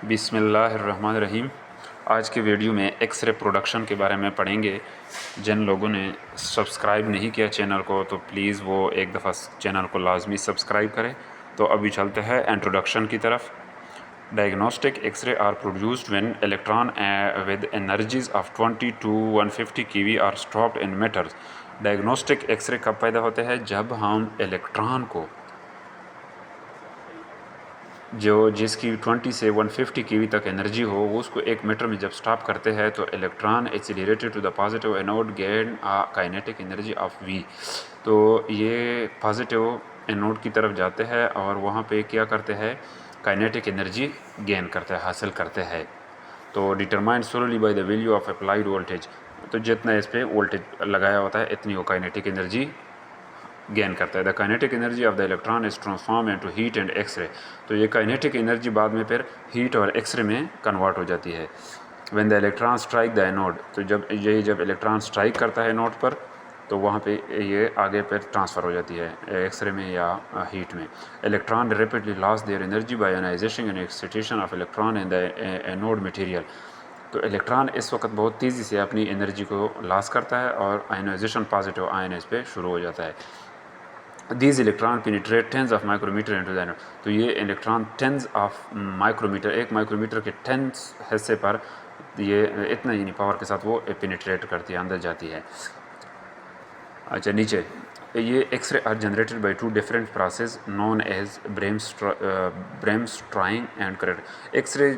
बिस्मिल्लाहिर्रहमानिर्रहीम। आज के वीडियो में एक्स-रे प्रोडक्शन के बारे में पढ़ेंगे। जिन लोगों ने सब्सक्राइब नहीं किया चैनल को तो प्लीज़ वो एक दफ़ा चैनल को लाजमी सब्सक्राइब करें। तो अभी चलते हैं इंट्रोडक्शन की तरफ। Diagnostic x-ray are produced when electron with energies of 20 to 150 keV are stopped in metals. Diagnostic x-ray कब पैदा होते हैं? जब हम इलेक्ट्रॉन को जिसकी 20 से 150 केवी तक एनर्जी हो, वो उसको 1 मीटर में जब स्टॉप करते हैं तो electron accelerated to the positive anode gain kinetic energy of V. तो ये पॉजिटिव एनोड की तरफ जाते हैं और वहाँ पे क्या करते हैं, काइनेटिक एनर्जी गेन करते हैं, हासिल करते हैं। तो determined solely by the value of applied voltage. तो जितना इस पर वोल्टेज लगाया होता है इतनी वो काइनेटिक एनर्जी गेन करता है। The kinetic energy of the electron is transform into heat and x-ray. तो ये काइनेटिक एनर्जी बाद में फिर हीट और एक्सरे में कन्वर्ट हो जाती है। When the electron strike the anode, तो जब इलेक्ट्रॉन स्ट्राइक करता है एनोड पर तो वहाँ पे ये आगे पर ट्रांसफ़र हो जाती है एक्सरे में या हीट में। Electron rapidly loss their energy by ionisation and excitation of electron in the anode material. तो इलेक्ट्रॉन इस वक्त बहुत तेज़ी से अपनी एनर्जी को लॉस करता है और आयनाइजेशन पॉजिटिव आयन इस पर शुरू हो जाता है। These electron penetrate tens of micrometer into the anode. तो ये electron tens of micrometer, 1 micrometer के टेंस हिस्से पर ये इतना यानी पावर के साथ वो पेनिट्रेट करती है, अंदर जाती है। अच्छा, नीचे ये X-ray are generated by 2 different process known as bremsstrahlung and correct. X-ray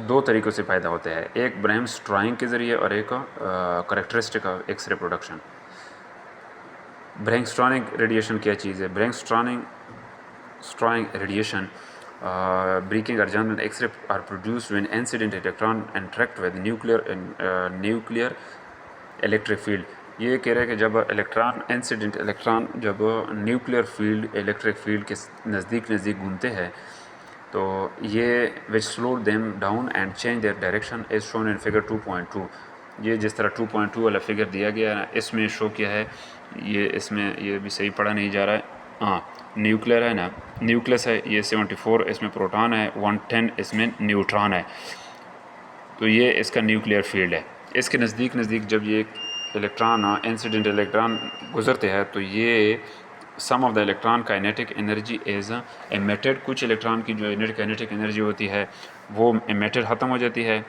2 तरीक़ों से पैदा होते हैं, एक ब्रेमस्ट्राइंग के ज़रिए और एक characteristic of X-ray production. Bremsstrahlung radiation क्या चीज़ है? Bremsstrahlung radiation breaking or general X-ray are produced when incident electron interact with nuclear electric field। ये कह रहे हैं कि जब इलेक्ट्रॉन जब न्यूक्लियर फील्ड इलेक्ट्रिक फील्ड के नज़दीक घूमते हैं तो ये which slow them down and change their direction is shown in figure 2.2। ये जिस तरह 2.2 वाला फिगर दिया गया है इसमें शो किया है। ये इसमें ये भी सही पढ़ा नहीं जा रहा है। हाँ, न्यूक्लियर है ना, न्यूक्लियस है, ये 74, इसमें प्रोटॉन है, 110 इसमें न्यूट्रॉन है। तो ये इसका न्यूक्लियर फील्ड है। इसके नज़दीक जब ये इलेक्ट्रॉन इंसिडेंट इलेक्ट्रॉन गुजरते हैं तो ये some of the electron kinetic energy is emitted. कुछ इलेक्ट्रॉन की जो काइनेटिक एनर्जी होती है वो एमिटेड ख़त्म हो जाती है।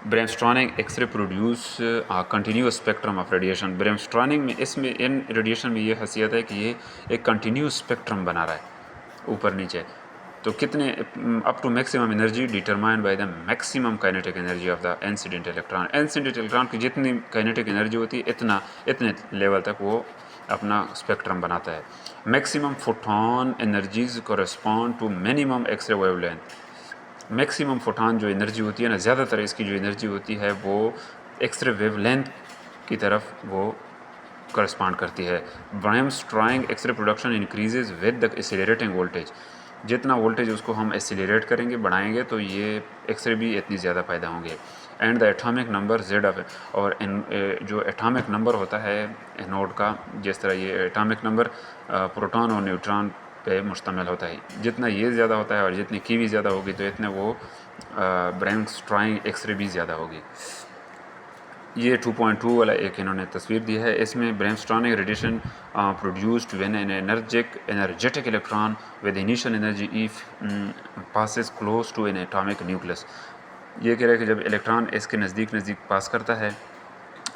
Bremsstrahlung X-ray produce continuous spectrum of radiation. Bremsstrahlung में इसमें इन रेडिएशन में ये खासियत है कि ये एक कंटिन्यूस स्पेक्ट्रम बना रहा है ऊपर नीचे। तो कितने up to maximum energy determined by the maximum kinetic energy of the incident electron. Incident electron की जितनी काइनेटिक एनर्जी होती है इतने लेवल तक वो अपना स्पेक्ट्रम बनाता है। Maximum photon energies correspond to minimum x-ray wavelength. Maximum photon जो एनर्जी होती है ना, ज़्यादातर इसकी जो एनर्जी होती है वो एक्सरे वेवलेंथ की तरफ वो करस्पॉन्ड करती है। Bremsstrahlung X-ray production increases with the accelerating voltage. जितना वोल्टेज उसको हम एक्सीलरेट करेंगे, बढ़ाएंगे, तो ये एक्सरे भी इतनी ज़्यादा पैदा होंगे। And the atomic number Z of, और जो एटॉमिक नंबर होता है एनोड का, जिस तरह ये एटॉमिक नंबर प्रोटॉन और न्यूट्रॉन पे मुश्तमिल होता है, जितना ये ज़्यादा होता है और जितनी कीवी ज़्यादा होगी तो इतने वो ब्रेमस्ट्रॉइंग एक्सरे भी ज़्यादा होगी। ये 2.2 वाला एक इन्होंने तस्वीर दी है। इसमें bremsstrahlung radiation produced when an energetic electron with initial energy passes close to an atomic nucleus. ये कह रहा है कि जब इलेक्ट्रॉन इसके नज़दीक पास करता है,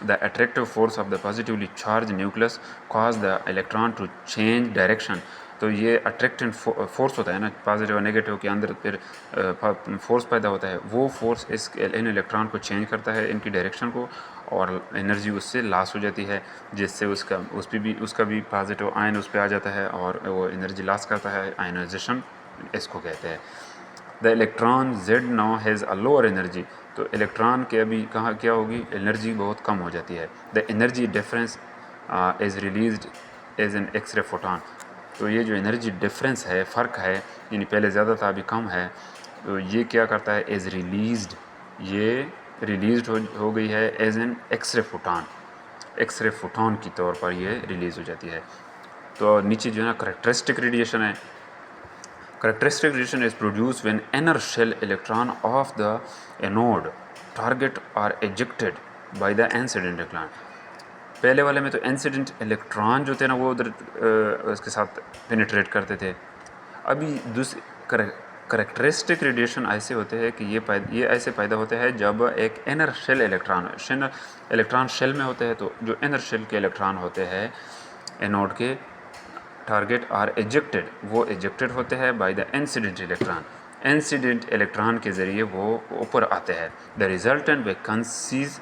the attractive force of the positively charge nucleus cause the electron to change direction. तो ये अट्रैक्टिव फोर्स होता है ना, पॉजिटिव और नेगेटिव के अंदर फिर फोर्स पैदा होता है। वो फोर्स इन इलेक्ट्रॉन को चेंज करता है, इनकी डायरेक्शन को, और एनर्जी उससे लॉस हो जाती है, जिससे उसका भी पॉजिटिव आयन उस पर आ जाता है और वो एनर्जी लॉस करता है। आयनाइजेशन इसको कहते हैं। The electron Z now has a lower energy. तो इलेक्ट्रॉन के अभी कहाँ क्या होगी, एनर्जी बहुत कम हो जाती है। The energy difference is released as an x-ray photon. तो ये जो एनर्जी डिफरेंस है, फ़र्क है, यानी पहले ज़्यादा था अभी कम है, तो ये क्या करता है, एज रिलीज्ड, ये रिलीज़ हो गई है as an x-ray photon, x-ray photon की तौर पर ये रिलीज़ हो जाती है। तो नीचे जो है ना करेक्टरिस्टिक रेडिएशन है। Characteristic radiation is produced when inner shell electron of the anode target are ejected by the incident electron. पहले वाले में तो इंसिडेंट इलेक्ट्रॉन जो थे ना वो उधर उसके साथ पेनिट्रेट करते थे। अभी दूसरे करेक्टरिस्टिक रेडिएशन ऐसे होते हैं कि ये ऐसे पैदा होते हैं जब एक इनर शेल इलेक्ट्रॉन शेल में होते हैं, तो जो इनर शेल के इलेक्ट्रॉन होते हैं एनोड के टारगेट आर एजेक्टेड, वो एजेक्टेड होते हैं बाय द इंसिडेंट इलेक्ट्रॉन के ज़रिए वो ऊपर आते हैं। The resultant vacancies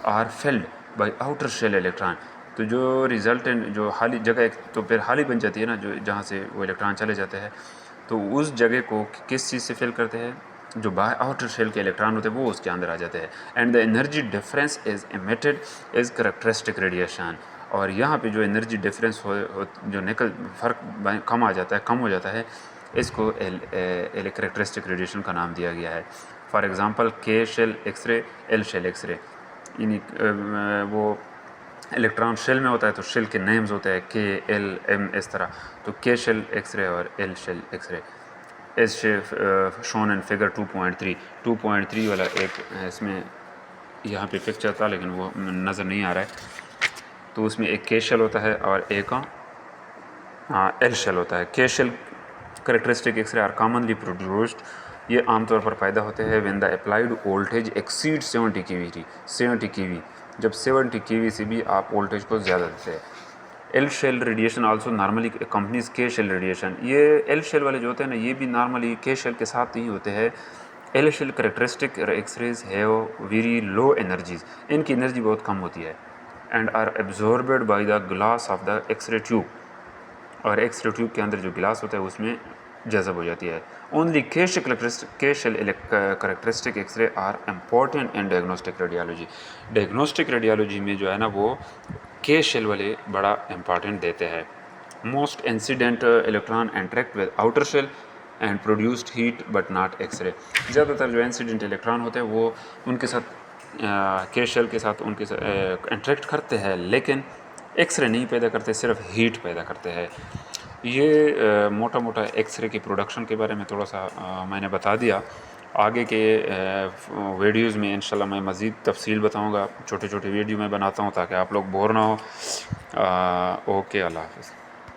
are filled by outer shell electron. तो जो रिजल्टेंट जो खाली जगह तो फिर खाली बन जाती है ना, जो जहाँ से वो इलेक्ट्रॉन चले जाते हैं, तो उस जगह को किस चीज़ से फिल करते हैं, जो बाय आउटर शेल के इलेक्ट्रॉन होते हैं वो उसके अंदर आ जाते हैं। And the energy difference is emitted is characteristic radiation. और यहाँ पे जो एनर्जी डिफरेंस जो निकल फ़र्क कम हो जाता है, इसको करेक्टरिस्टिक रेडिएशन का नाम दिया गया है। For example K shell x-ray, L shell x-ray, यानी वो इलेक्ट्रॉन शेल में होता है तो शेल के नेम्स होते हैं के, एल, एम, इस तरह। तो के शेल एक्सरे और एल शेल एक्सरे इस शोन इन फिगर 2.3 वाला एक इसमें यहाँ पे पिक्चर था लेकिन वो नज़र नहीं आ रहा है। तो उसमें एक के शेल होता है और एक एल शेल होता है। K shell characteristic x-ray are commonly produced, ये आमतौर पर पैदा होते हैं when the applied voltage exceed 70 kV, जब 70 kV से भी आप वोल्टेज को ज़्यादा देते हैं। L shell radiation also normally accompanies K shell radiation, ये एल शेल वाले जो होते हैं ना, ये भी नॉर्मली के शेल के साथ नहीं होते हैं। L shell characteristic x-rays have very low energies, इनकी एनर्जी बहुत कम होती है। And are absorbed by the glass of the x-ray tube, और एक्सरे ट्यूब के अंदर जो गिलास होता है उसमें जज़ब हो जाती है। Only K shell characteristic x-ray are important in diagnostic radiology में जो है ना वो के शेल वाले बड़ा इम्पॉर्टेंट देते हैं। Most incident electron interact with outer shell and produced heat but not x-ray. ज़्यादातर जो इंसिडेंट इलेक्ट्रॉन होते हैं वो उनके साथ के शेल के साथ उनके साथ इंटरेक्ट करते हैं, लेकिन एक्सरे नहीं पैदा करते, सिर्फ हीट पैदा करते हैं। ये मोटा मोटा एक्सरे की प्रोडक्शन के बारे में थोड़ा सा मैंने बता दिया। आगे के वीडियोज़ में इंशाल्लाह मैं मज़ीद तफसील बताऊंगा, छोटे छोटे वीडियो मैं बनाता हूं ताकि आप लोग बोर ना हो। ओके, अल्लाह हाफ़िज़।